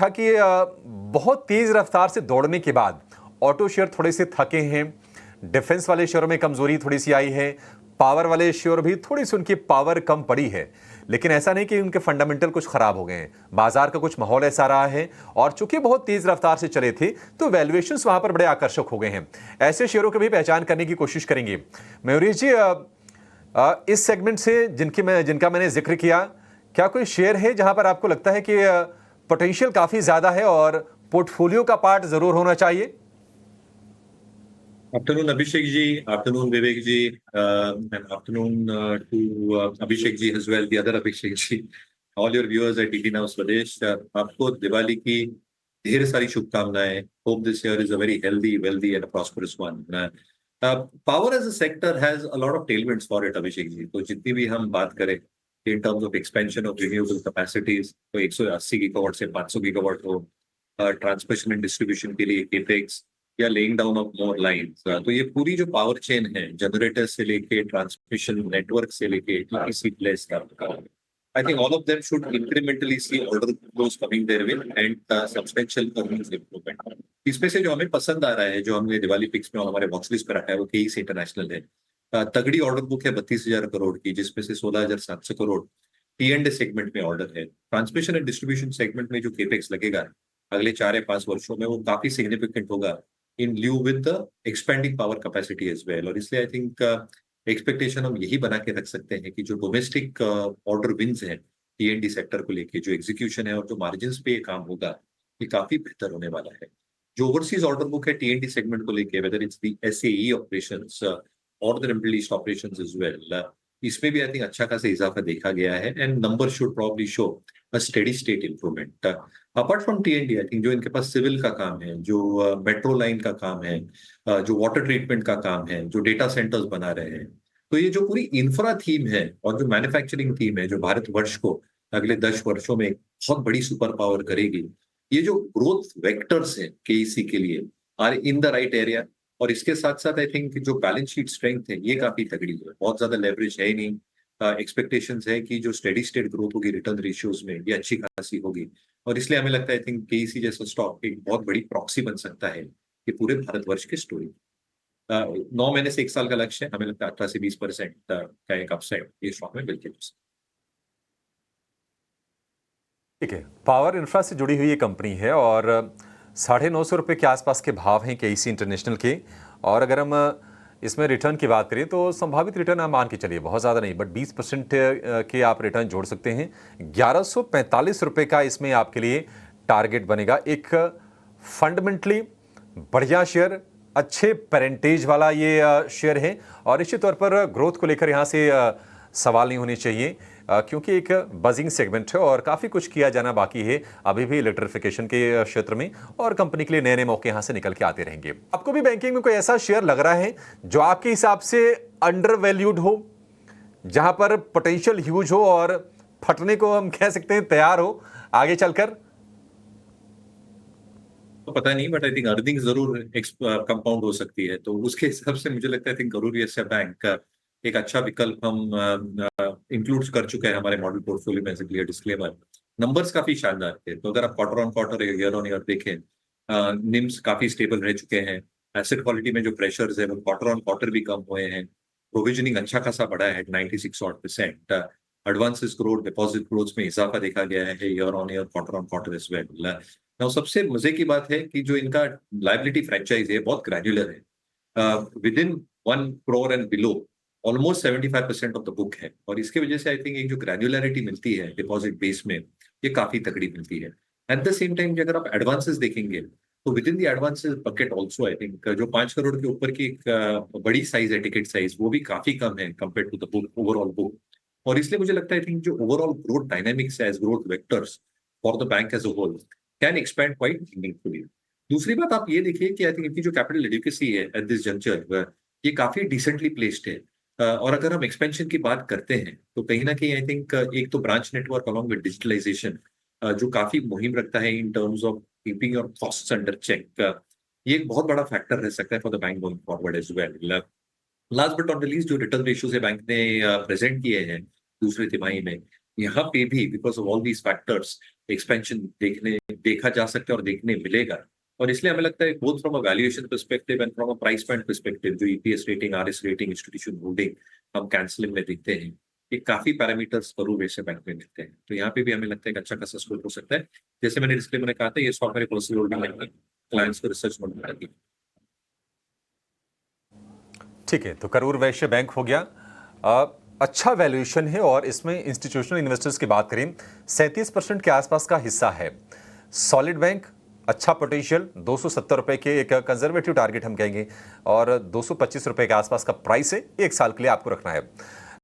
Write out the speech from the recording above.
था कि बहुत तेज रफ्तार से दौड़ने के बाद ऑटो शेयर थोड़े से थके हैं। डिफेंस वाले शेयरों में कमजोरी थोड़ी सी आई है। पावर वाले शेयर भी थोड़ी सी उनकी पावर कम पड़ी है, लेकिन ऐसा नहीं कि उनके फंडामेंटल कुछ खराब हो गए हैं। बाजार का कुछ माहौल ऐसा रहा है और चूंकि बहुत तेज रफ्तार से चले थे तो वैल्यूएशंस वहां पर बड़े आकर्षक हो गए हैं। ऐसे शेयरों की भी पहचान करने की कोशिश करेंगे। मयूरी जी, इस सेगमेंट से जिनका मैंने जिक्र किया, क्या कोई शेयर है जहां पर आपको लगता है कि पोटेंशियल काफी ज्यादा है और पोर्टफोलियो का पार्ट जरूर होना चाहिए? Afternoon, Abhishek ji. Afternoon, Vivek ji. And afternoon to Abhishek ji as well, the other Abhishek ji. All your viewers at ET Now Swadesh. आपको दिवाली की ढेर सारी शुभकामनाएं. Hope this year is a very healthy, wealthy and a prosperous one. Power as a sector has a lot of tailwinds for it, Abhishek ji. तो जितनी भी हम बात करें in terms of expansion of renewable capacities, तो 180 gigawatt से 500 gigawatt हो, transmission and distribution के लिए केपेक्स या laying down of more lines, तो ये पूरी जो पावर चेन है, जनरेटर से लेके ट्रांसमिशन नेटवर्क से लेके ईपीसी प्लेस तक, I think all of them should incrementally see order flows coming their way and substantial earnings improvement. इसमें से जो हमें पसंद आ रहा है, जो हमने दिवाली पिक्स में और हमारे वॉच लिस्ट पे रखा है, वो केईसी इंटरनेशनल है। तगड़ी ऑर्डर बुक है 32,000 करोड़ की, जिसमें से 16,700 करोड़ टी&ए सेगमेंट में ऑर्डर है। ट्रांसमिशन एंड डिस्ट्रीब्यूशन सेगमेंट में जो केपेक्स लगेगा अगले 4 या 5 वर्षों में, वो काफी सिग्निफिकेंट होगा in lieu with the expanding power capacity as well. और इसलिए आई थिंक एक्सपेक्टेशन हम यही बना के रख सकते हैं कि जो डोमेस्टिक ऑर्डर विन्स हैं टी&डी सेक्टर को लेके, जो एग्जीक्यूशन है और जो मार्जिन पे ये काम होगा, ये काफी बेहतर होने वाला है। जो ओवरसीज ऑर्डर बुक है टी&डी सेगमेंट को लेके, whether it's the SAE operations और the Middle East operations as well, इसमें भी आई थिंक अच्छा खासा इजाफा देखा गया है and number should probably show a steady state improvement. Apart from टी&डी, आई थिंक जो इनके पास सिविल का काम है, जो मेट्रो लाइन का काम है, जो वाटर ट्रीटमेंट का काम है, जो डेटा सेंटर्स बना रहे हैं, तो ये जो पूरी इंफ्रा थीम है और जो मैन्युफैक्चरिंग थीम है, जो भारतवर्ष को अगले 10 वर्षों में एक बहुत बड़ी सुपर पावर करेगी, ये जो ग्रोथ वेक्टर्स हैं केईसी के लिए are in the right area. और इसके साथ साथ आई थिंक जो बैलेंस शीट स्ट्रेंथ है, ये काफी तगड़ी है। बहुत ज्यादा लेवरेज है ही नहीं। एक्सपेक्टेशंस है कि जो स्टेडी स्टेट ग्रोथ होगी रिटर्न रेशियोज में, ये अच्छी खासी होगी। और इसलिए हमें लगता है आई थिंक केईसी जैसा स्टॉक एक बहुत बड़ी प्रॉक्सी बन सकता है कि पूरे भारतवर्ष की स्टोरी। 9 महीने से 1 साल का लक्ष्य है, हमें लगता है 18 से 20% का एक अपसाइड ये स्टॉक में बिल्कुल। ठीक है, पावर इंफ्रा से जुड़ी हुई ये कंपनी है और 950 रुपये के आसपास के भाव हैं केईसी इंटरनेशनल के। और अगर हम इसमें रिटर्न की बात करें तो संभावित रिटर्न आप मान के चलिए, बहुत ज़्यादा नहीं, बट 20% के आप रिटर्न जोड़ सकते हैं। 1145 रुपये का इसमें आपके लिए टारगेट बनेगा। एक फंडामेंटली बढ़िया शेयर, अच्छे पेरेंटेज वाला ये शेयर है और निश्चित तौर पर ग्रोथ को लेकर यहाँ से सवाल नहीं होने चाहिए, क्योंकि एक बजिंग सेगमेंट है और काफ़ी कुछ किया जाना बाकी है अभी भी इलेक्ट्रिफिकेशन के क्षेत्र में, और कंपनी के लिए नए नए मौके यहाँ से निकल के आते रहेंगे। आपको भी बैंकिंग में कोई ऐसा शेयर लग रहा है जो आपके हिसाब से अंडर वैल्यूड हो, जहां पर पोटेंशियल ह्यूज हो और फटने को हम कह सकते हैं तैयार हो आगे चलकर? तो पता नहीं, बट आई थिंक अर्निंग जरूर कंपाउंड हो सकती है, तो उसके हिसाब से मुझे लगता है I think Karur Vysya bank का एक अच्छा विकल्प हम इंक्लूड कर चुके हैं हमारे मॉडल पोर्टफोलियो में। क्लियर डिस्क्लेमर, नंबर्स काफी शानदार थे, तो अगर आप quarter on quarter year on year देखें, निम्स काफी स्टेबल रह चुके हैं। एसेट क्वालिटी में जो प्रेशर्स है वो क्वार्टर ऑन क्वार्टर भी कम हुए हैं। प्रोविजनिंग अच्छा खासा बढ़ा है 96% एडवांसेस ग्रोथ, डिपॉजिट ग्रोथ में इजाफा देखा गया है year on year, quarter on quarter as well. Now सबसे मजे की बात है कि जो इनका लाइबिलिटी फ्रेंचाइज है बहुत ग्रैन्युलर है, with in 1 crore and below almost 75% of the book है। और इसकी वजह से आई थिंक एक जो ग्रैन्युलरिटी मिलती है डिपॉजिट बेस में, ये काफी तगड़ी मिलती है। एट द सेम टाइम अगर आप एडवांसेस देखेंगे तो with in the advances bucket also I think जो 5 करोड़ के ऊपर की एक बड़ी साइज है टिकट साइज, वो भी काफी कम है compare to the book, overall book. और इसलिए मुझे लगता है आई थिंक जो ओवरऑल ग्रोथ डायनामिक्स है as growth vectors for the bank as a whole can expand quite meaningfully. दूसरी बात आप ये देखिए कि आई थिंक इनकी जो कैपिटल एडिक्वेसी है एट दिस जंक्चर, ये काफी डिसेंटली प्लेस्ड है। और अगर हम एक्सपेंशन की बात करते हैं तो कहीं ना कहीं आई थिंक एक तो branch network along with digitalization जो काफी मुहिम रखता है in terms of keeping your costs under check, ये एक बहुत बड़ा फैक्टर रह सकता है for the bank going forward as well. Last but not द लीस्ट, जो रिटर्न रेशियोज है बैंक ने प्रेजेंट किए हैं दूसरे तिमाही में, यहाँ पे भी because of all these factors expansion देखा जा सकता है और देखने मिलेगा। और इसलिए हमें लगता है both from a valuation perspective and from a price point perspective, जो EPS rating, RS rating, institution holding हम कैंसलिंग में देखते हैं, ये काफी पैरामीटर्स करूर वैसे बैंक में मिलते हैं। तो यहाँ पे भी हमें लगता है कि अच्छा खासा स्कोर हो सकता है। जैसे मैंने डिस्क्लेमर में कहा था, ये स्टॉक मेरे पर्सनल होल्डिंग नहीं है, क्लाइंट्स को रिसर्च मोड में करनी। ठीक है, तो करूर वैश्य बैंक हो गया। अच्छा वैल्यूएशन है और इसमें इंस्टीट्यूशनल इन्वेस्टर्स की बात करें 37% के आसपास का हिस्सा है। सॉलिड बैंक अच्छा पोटेंशियल, 270 रुपए के एक कंजर्वेटिव टारगेट हम कहेंगे और 225 रुपए के आसपास का प्राइस है, 1 साल के लिए आपको रखना है।